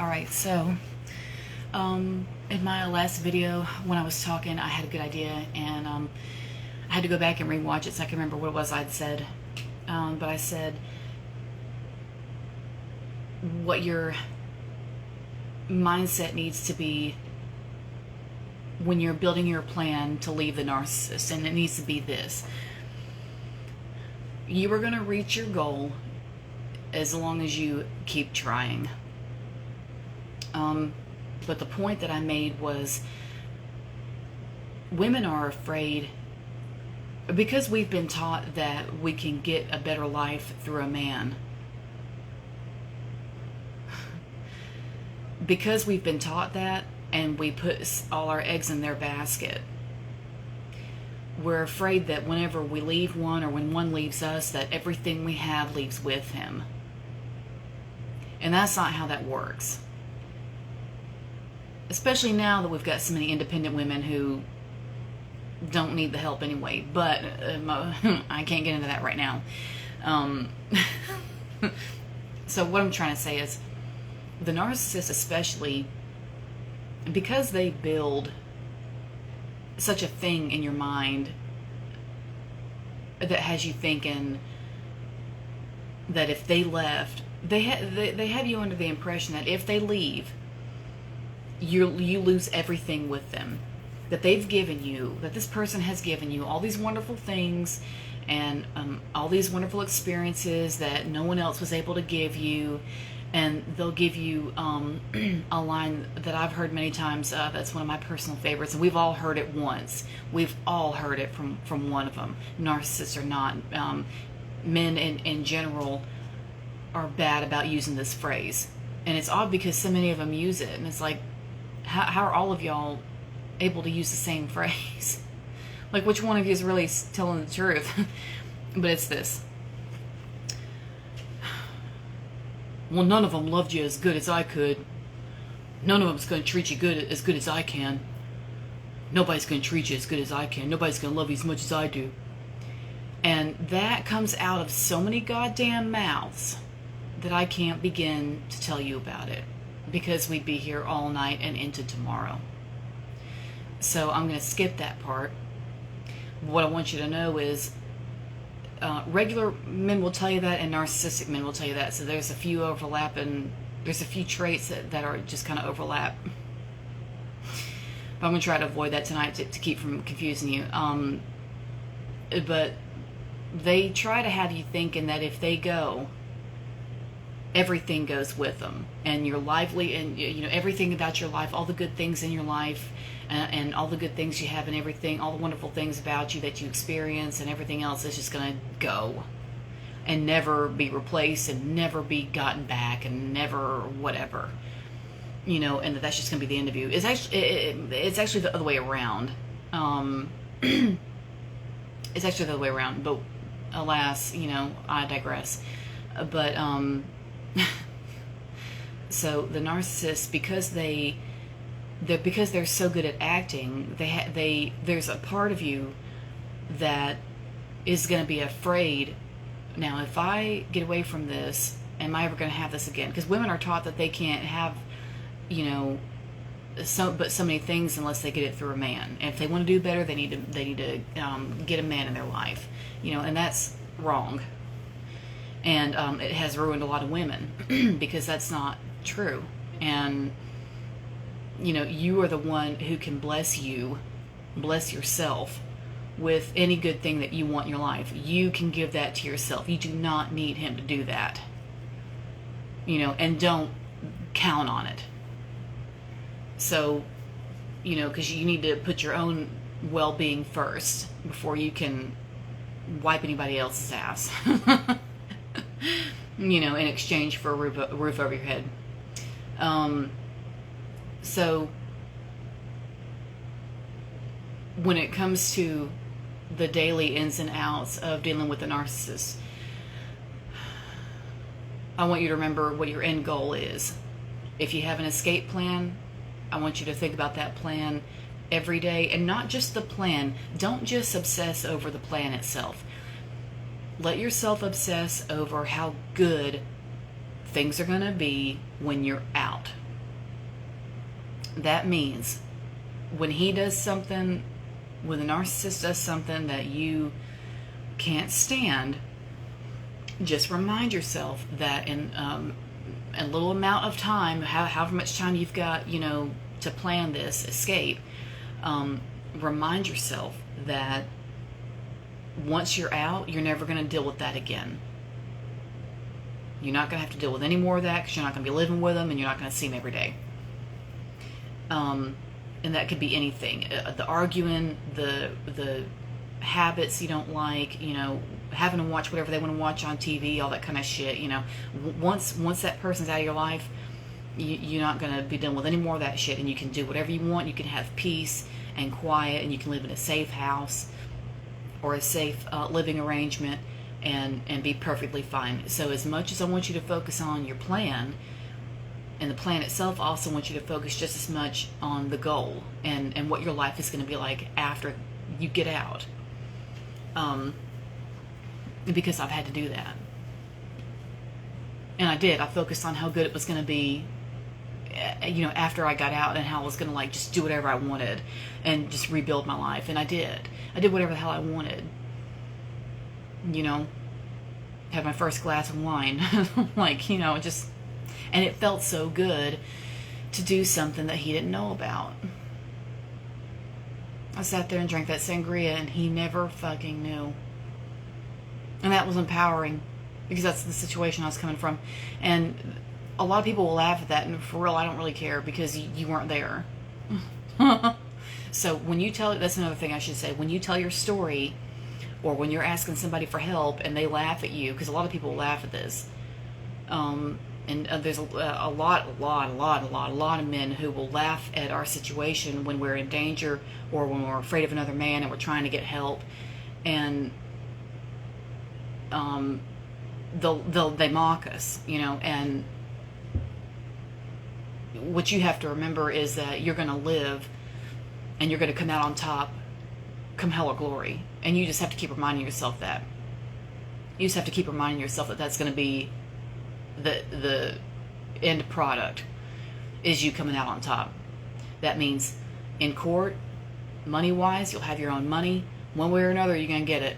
Alright, so in my last video when I was talking, I had a good idea, and I had to go back and rewatch it so I can remember what it was I'd said. But I said what your mindset needs to be when you're building your plan to leave the narcissist, and it needs to be this: you are going to reach your goal as long as you keep trying. But the point that I made was, women are afraid because we've been taught that we can get a better life through a man. Because we've been taught that, and we put all our eggs in their basket, we're afraid that whenever we leave one, or when one leaves us, that everything we have leaves with him. And that's not how that works. Especially now that we've got so many independent women who don't need the help anyway. But I can't get into that right now. So what I'm trying to say is, the narcissist especially, because they build such a thing in your mind that has you thinking that if they left, they have you under the impression that if they leave, you lose everything with them, that they've given you, that this person has given you all these wonderful things and all these wonderful experiences that no one else was able to give you. And they'll give you a line that I've heard many times, that's one of my personal favorites, and we've all heard it once. We've all heard it from one of them, narcissists or not. Men in general are bad about using this phrase, and it's odd because so many of them use it, and it's like, how are all of y'all able to use the same phrase? Like, which one of you is really telling the truth? But it's this: well, none of them loved you as good as I could. None of them's going to treat you as good as I can. Nobody's going to treat you as good as I can. Nobody's going to love you as much as I do. And that comes out of so many goddamn mouths that I can't begin to tell you about it, because we'd be here all night and into tomorrow. So I'm going to skip that part. What I want you to know is, regular men will tell you that, and narcissistic men will tell you that. So there's a few there's a few traits that are just kind of overlap. But I'm going to try to avoid that tonight to keep from confusing you. But they try to have you thinking that if they go, everything goes with them, and you're lively, and everything about your life, all the good things in your life, and all the good things you have, and everything, all the wonderful things about you that you experience, and everything else is just going to go and never be replaced and never be gotten back and never whatever, and that's just going to be the end of you. It's actually the other way around. It's actually the other way around, but alas, I digress. But so the narcissist, because they're so good at acting, there's a part of you that is going to be afraid. Now, if I get away from this, am I ever going to have this again? Because women are taught that they can't have, so many things unless they get it through a man. And if they want to do better, they need to get a man in their life, and that's wrong. And it has ruined a lot of women because that's not true. And you are the one who can bless yourself with any good thing that you want in your life. You can give that to yourself. You do not need him to do that. And don't count on it. So, because you need to put your own well-being first before you can wipe anybody else's ass. In exchange for a roof over your head. So when it comes to the daily ins and outs of dealing with a narcissist, I want you to remember what your end goal is. If you have an escape plan, I want you to think about that plan every day, and not just the plan. Don't just obsess over the plan itself. Let yourself obsess over how good things are going to be when you're out. That means when he does something, when the narcissist does something that you can't stand, just remind yourself that in a little amount of time, however much time you've got, to plan this escape, remind yourself that once you're out, you're never going to deal with that again. You're not going to have to deal with any more of that, because you're not going to be living with them, and you're not going to see them every day. And that could be anything. The arguing, the habits you don't like, having to watch whatever they want to watch on TV, all that kind of shit. Once that person's out of your life, you're not going to be dealing with any more of that shit, and you can do whatever you want. You can have peace and quiet, and you can live in a safe house or a safe living arrangement, and be perfectly fine. So as much as I want you to focus on your plan, and the plan itself, I also want you to focus just as much on the goal and what your life is going to be like after you get out. Because I've had to do that. And I did. I focused on how good it was going to be, after I got out, and how I was going to just do whatever I wanted and just rebuild my life. And I did. I did whatever the hell I wanted. Had my first glass of wine. And it felt so good to do something that he didn't know about. I sat there and drank that sangria, and he never fucking knew. And that was empowering, because that's the situation I was coming from. And a lot of people will laugh at that, and for real, I don't really care, because you weren't there. So when you tell, that's another thing I should say, when you tell your story, or when you're asking somebody for help and they laugh at you, because a lot of people laugh at this, and there's a lot of men who will laugh at our situation when we're in danger, or when we're afraid of another man and we're trying to get help, and they mock us, and what you have to remember is that you're going to live, and you're going to come out on top, come hell or glory, and you just have to keep reminding yourself that. You just have to keep reminding yourself that that's going to be the end product, is you coming out on top. That means in court, money-wise, you'll have your own money. One way or another, you're going to get it.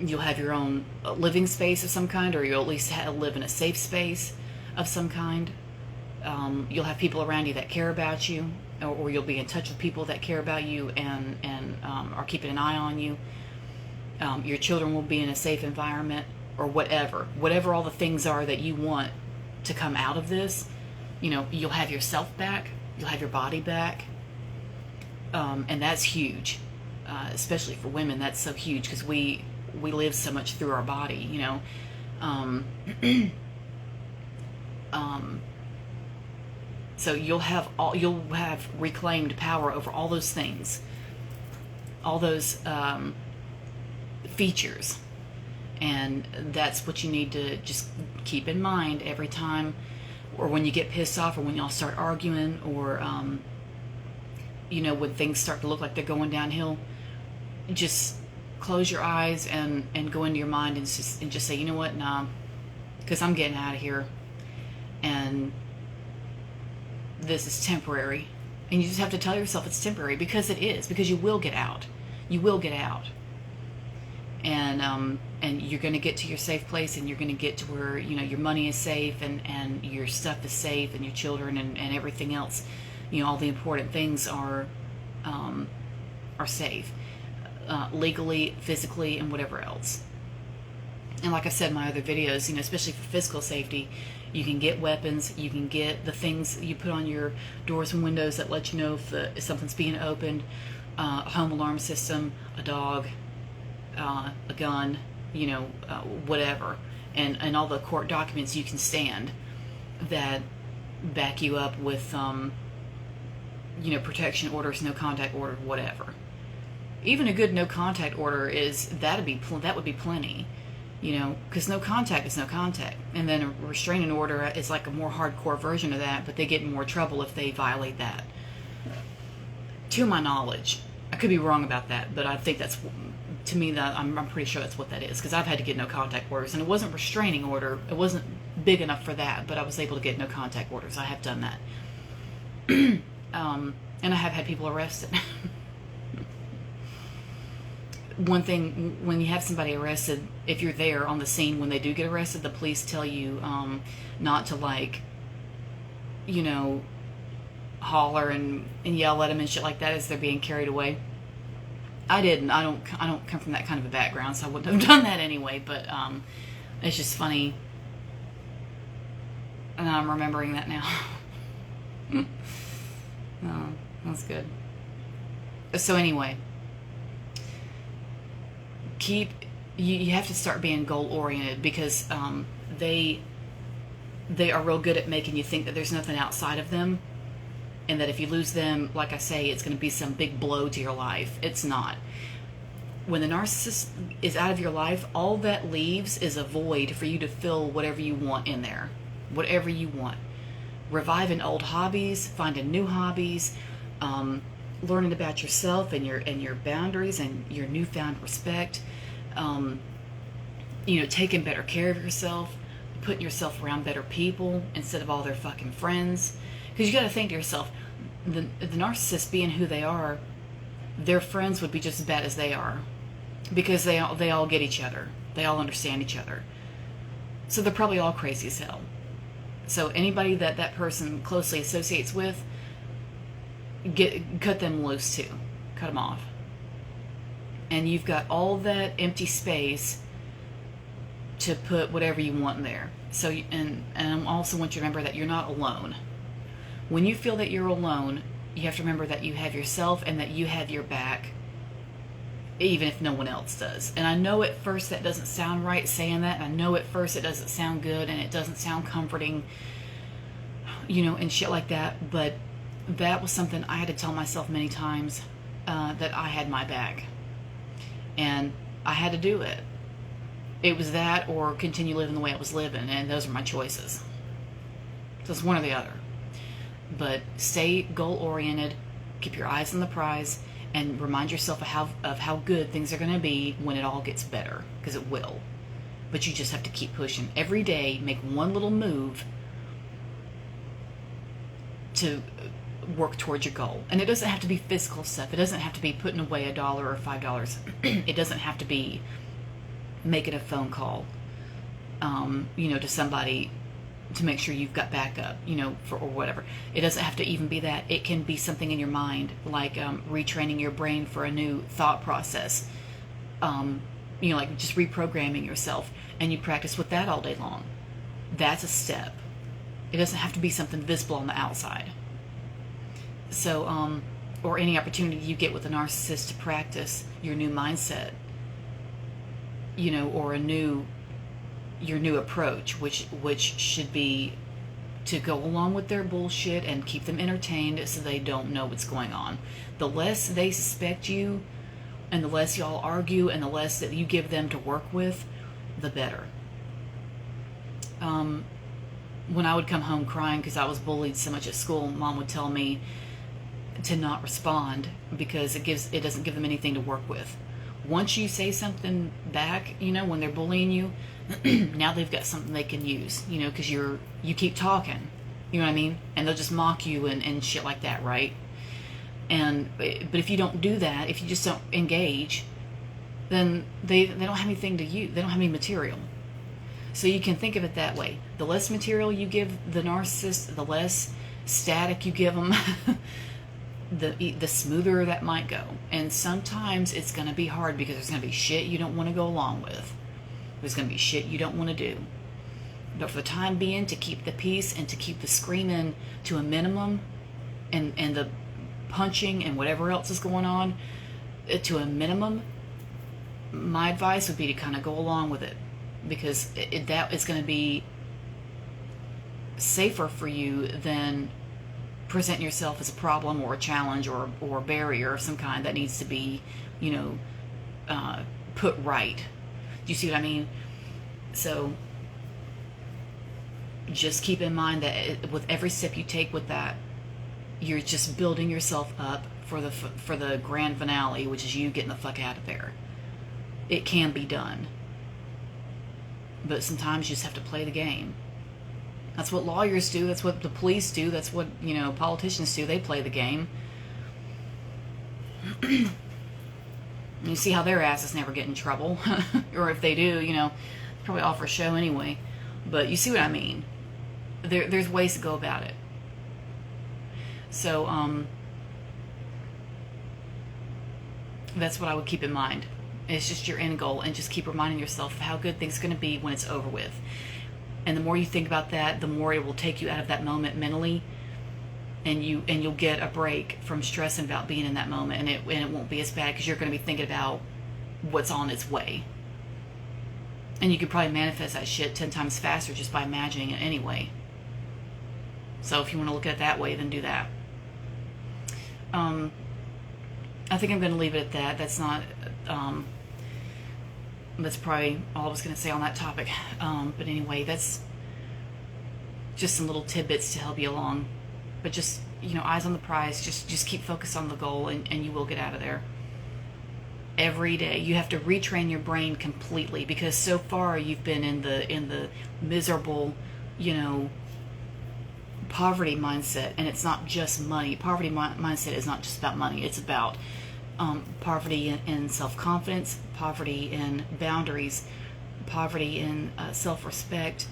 You'll have your own living space of some kind, or you'll at least live in a safe space of some kind. You'll have people around you that care about you, or you'll be in touch with people that care about you and are keeping an eye on you. Your children will be in a safe environment, or whatever all the things are that you want to come out of this. You'll have yourself back, you'll have your body back, and that's huge, especially for women. That's so huge, because we live so much through our body, so you'll have reclaimed power over all those things, all those features. And that's what you need to just keep in mind every time, or when you get pissed off, or when y'all start arguing, or when things start to look like they're going downhill. Just close your eyes and go into your mind and just say, you know what, nah, because I'm getting out of here, and this is temporary. And you just have to tell yourself it's temporary, because it is, because you will get out. You will get out. And you're going to get to your safe place, and you're going to get to where, your money is safe, and your stuff is safe, and your children and everything else, all the important things are safe, legally, physically, and whatever else. And like I said in my other videos, especially for physical safety, you can get weapons, you can get the things you put on your doors and windows that let you know if something's being opened, a home alarm system, a dog, a gun, whatever, and all the court documents you can stand that back you up with, protection orders, no contact order, whatever. Even a good no contact order that would be plenty, because no contact is no contact, and then a restraining order is like a more hardcore version of that, but they get in more trouble if they violate that. To my knowledge, I could be wrong about that, but I think that's, to me, that I'm pretty sure that's what that is, because I've had to get no contact orders, and it wasn't restraining order. It wasn't big enough for that, but I was able to get no contact orders. I have done that. And I have had people arrested. One thing, when you have somebody arrested, if you're there on the scene when they do get arrested, the police tell you not to, like, you know, holler and yell at them and shit like that as they're being carried away. I didn't. I don't come from that kind of a background, so I wouldn't have done that anyway. But it's just funny, and I'm remembering that now. Oh, that's good. So anyway, you have to start being goal oriented, because they are real good at making you think that there's nothing outside of them, and that if you lose them, like I say, it's going to be some big blow to your life. It's not. When the narcissist is out of your life, all that leaves is a void for you to fill whatever you want in there. Whatever you want. Reviving old hobbies, finding new hobbies, learning about yourself and your boundaries and your newfound respect, you know, taking better care of yourself, putting yourself around better people instead of all their fucking friends. Because you got to think to yourself, the narcissist being who they are, their friends would be just as bad as they are, because they all get each other, they all understand each other, so they're probably all crazy as hell. So anybody that person closely associates with, cut them loose too, cut them off, and you've got all that empty space to put whatever you want in there. So and I also want you to remember that you're not alone. When you feel that you're alone, you have to remember that you have yourself and that you have your back, even if no one else does. And I know at first that doesn't sound right saying that. I know at first it doesn't sound good and it doesn't sound comforting, you know, and shit like that. But that was something I had to tell myself many times, that I had my back. And I had to do it. It was that or continue living the way I was living. And those are my choices. So it's one or the other. But stay goal-oriented, keep your eyes on the prize, and remind yourself of how good things are going to be when it all gets better, because it will. But you just have to keep pushing. Every day, make one little move to work towards your goal. And it doesn't have to be physical stuff. It doesn't have to be putting away $1 or $5. It doesn't have to be making a phone call, you know, to somebody to make sure you've got backup, you know, or whatever. It doesn't have to even be that. It can be something in your mind, like retraining your brain for a new thought process, you know, like just reprogramming yourself, and you practice with that all day long. That's a step. It doesn't have to be something visible on the outside. So, or any opportunity you get with a narcissist to practice your new mindset, you know, or your new approach, which should be to go along with their bullshit and keep them entertained so they don't know what's going on. The less they suspect you, and the less y'all argue, and the less that you give them to work with, the better. When I would come home crying because I was bullied so much at school, Mom would tell me to not respond, because it doesn't give them anything to work with. Once you say something back, you know, when they're bullying you, now they've got something they can use, you know, because you keep talking, you know what I mean? And they'll just mock you and shit like that, right? But if you don't do that, if you just don't engage, then they don't have anything to use. They don't have any material. So you can think of it that way. The less material you give the narcissist, the less static you give them, the smoother that might go. And sometimes it's going to be hard, because there's going to be shit you don't want to go along with. There's going to be shit you don't want to do. But for the time being, to keep the peace and to keep the screaming to a minimum, and the punching and whatever else is going on to a minimum, my advice would be to kind of go along with it, because that is going to be safer for you than present yourself as a problem or a challenge or a barrier of some kind that needs to be, you know, put right. Do you see what I mean? So just keep in mind that with every step you take with that, you're just building yourself up for the grand finale, which is you getting the fuck out of there. It can be done, but sometimes you just have to play the game That's what lawyers do. That's what the police do. That's what, politicians do. They play the game. You see how their asses never get in trouble. Or if they do, probably all for show anyway. But you see what I mean. There's ways to go about it. So, that's what I would keep in mind. It's just your end goal, and just keep reminding yourself of how good things are going to be when it's over with. And the more you think about that, the more it will take you out of that moment mentally, and you'll get a break from stressing about being in that moment, and it won't be as bad because you're going to be thinking about what's on its way. And you could probably manifest that shit 10 times faster just by imagining it anyway. So if you want to look at it that way, then do that. I think I'm going to leave it at that. That's probably all I was going to say on that topic. But anyway, that's just some little tidbits to help you along. But just, eyes on the prize. Just keep focused on the goal, and you will get out of there. Every day you have to retrain your brain completely, because so far you've been in the miserable, poverty mindset, and it's not just money. Poverty mindset is not just about money. It's about poverty in self-confidence, poverty in boundaries, poverty in self-respect,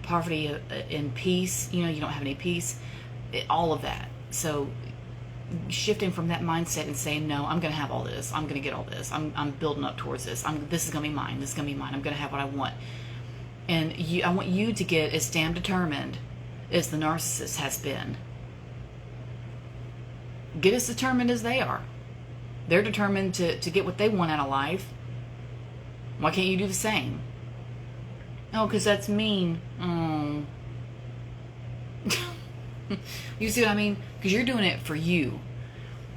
poverty in peace. You don't have any peace. All of that. So shifting from that mindset and saying, no, I'm going to have all this. I'm going to get all this. I'm building up towards this. This is going to be mine. This is going to be mine. I'm going to have what I want. And I want you to get as damn determined as the narcissist has been. Get as determined as they are. They're determined to get what they want out of life. Why can't you do the same? Oh, because that's mean. Oh. You see what I mean? Because you're doing it for you,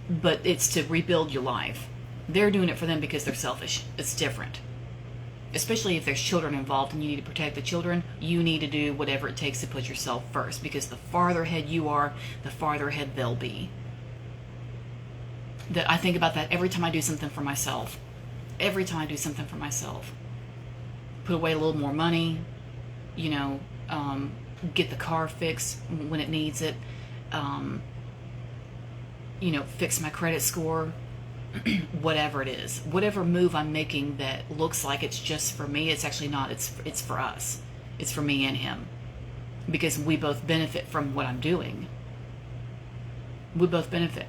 but it's to rebuild your life. They're doing it for them because they're selfish. It's different. Especially if there's children involved and you need to protect the children, you need to do whatever it takes to put yourself first, because the farther ahead you are, the farther ahead they'll be. That I think about that every time I do something for myself. Every time I do something for myself. Put away a little more money, get the car fixed when it needs it, fix my credit score, whatever it is. Whatever move I'm making that looks like it's just for me, it's actually not. It's for us. It's for me and him. Because we both benefit from what I'm doing. We both benefit.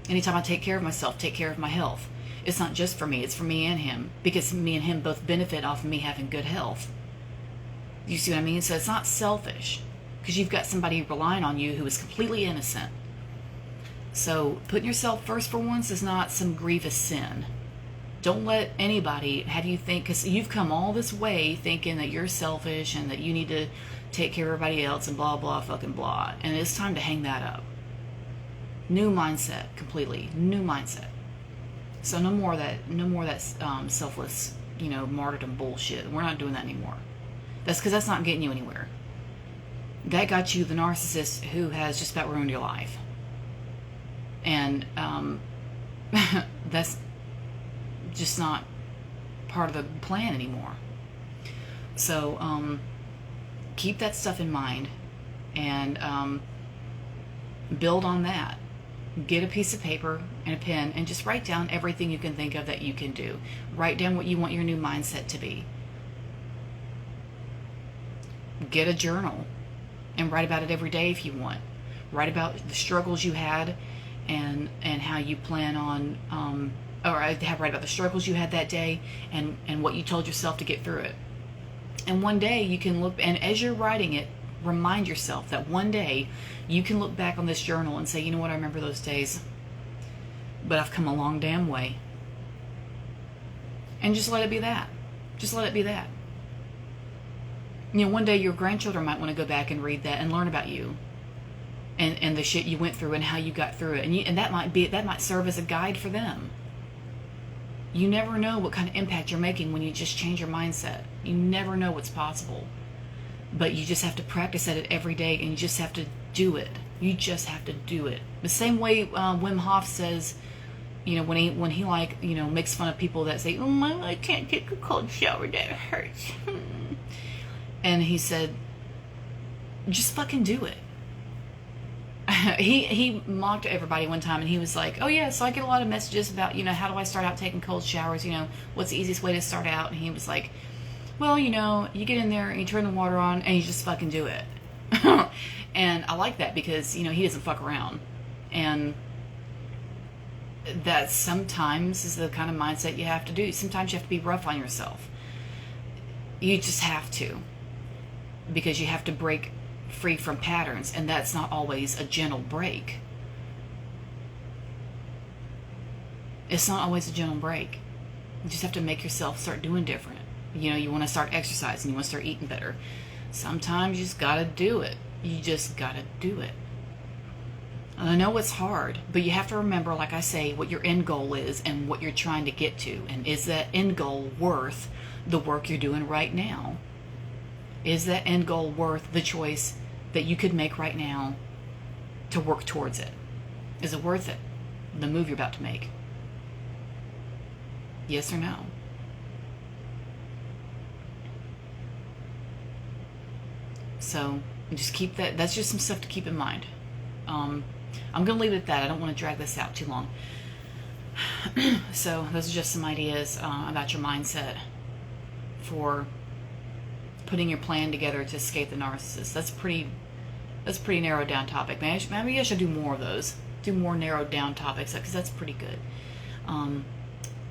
Anytime I take care of myself, take care of my health, it's not just for me, it's for me and him. Because me and him both benefit off of me having good health. You see what I mean? So it's not selfish, because you've got somebody relying on you who is completely innocent. So putting yourself first for once is not some grievous sin. Don't let anybody have you think, because you've come all this way thinking that you're selfish and that you need to take care of everybody else and blah, blah, fucking blah. And it's time to hang that up. New mindset, completely. New mindset. So no more of that selfless, martyrdom bullshit. We're not doing that anymore. That's because that's not getting you anywhere. That got you the narcissist who has just about ruined your life. And that's just not part of the plan anymore. So keep that stuff in mind and build on that. Get a piece of paper and a pen and just write down everything you can think of that you can do. Write down what you want your new mindset to be. Get a journal and write about it every day if you want. Write about the struggles you had and how you plan on, write about the struggles you had that day and what you told yourself to get through it. And one day you can look, and as you're writing it, remind yourself that one day you can look back on this journal and say, you know what, I remember those days, but I've come a long damn way. And just let it be that. Just let it be that. One day your grandchildren might want to go back and read that and learn about you and the shit you went through and how you got through it. And that might serve as a guide for them. You never know what kind of impact you're making when you just change your mindset. You never know what's possible. But you just have to practice at it every day, and you just have to do it. You just have to do it. The same way Wim Hof says, when he makes fun of people that say, "Oh my, I can't take a cold shower, that hurts." And he said, just fucking do it. He mocked everybody one time, and he was like, oh yeah, so I get a lot of messages about, how do I start out taking cold showers, what's the easiest way to start out? And he was like, well, you get in there and you turn the water on and you just fucking do it. And I like that because, he doesn't fuck around. And that sometimes is the kind of mindset you have to do. Sometimes you have to be rough on yourself. You just have to, because you have to break free from patterns, and that's not always a gentle break. It's not always a gentle break. You just have to make yourself start doing different. You want to start exercising, you want to start eating better. Sometimes you just gotta do it. You just gotta do it. And I know it's hard, but you have to remember, like I say, what your end goal is and what you're trying to get to. And is that end goal worth the work you're doing right now? Is that end goal worth the choice that you could make right now to work towards it? Is it worth it? The move you're about to make? Yes or no? So just keep that. That's just some stuff to keep in mind. I'm going to leave it at that. I don't want to drag this out too long. So those are just some ideas about your mindset for putting your plan together to escape the narcissist. That's pretty narrowed down topic. Maybe I should do more of those. Do more narrowed down topics, because that's pretty good.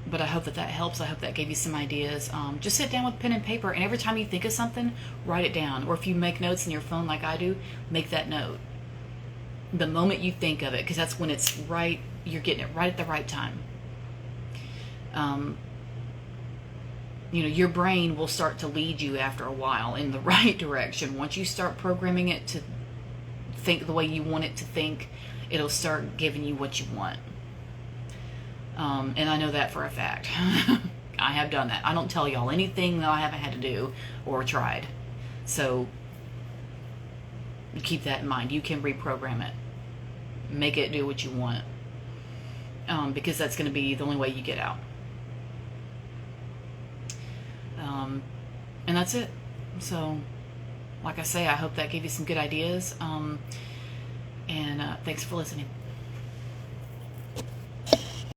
But I hope that helps. I hope that gave you some ideas. Just sit down with pen and paper, and every time you think of something, write it down. Or if you make notes in your phone like I do, make that note the moment you think of it, because that's when it's right. You're getting it right at the right time. Your brain will start to lead you after a while in the right direction. Once you start programming it to think the way you want it to think, it'll start giving you what you want. And I know that for a fact. I have done that. I don't tell y'all anything that I haven't had to do or tried. So keep that in mind. You can reprogram it. Make it do what you want. Because that's going to be the only way you get out. And that's it. So, like I say, I hope that gave you some good ideas. And thanks for listening.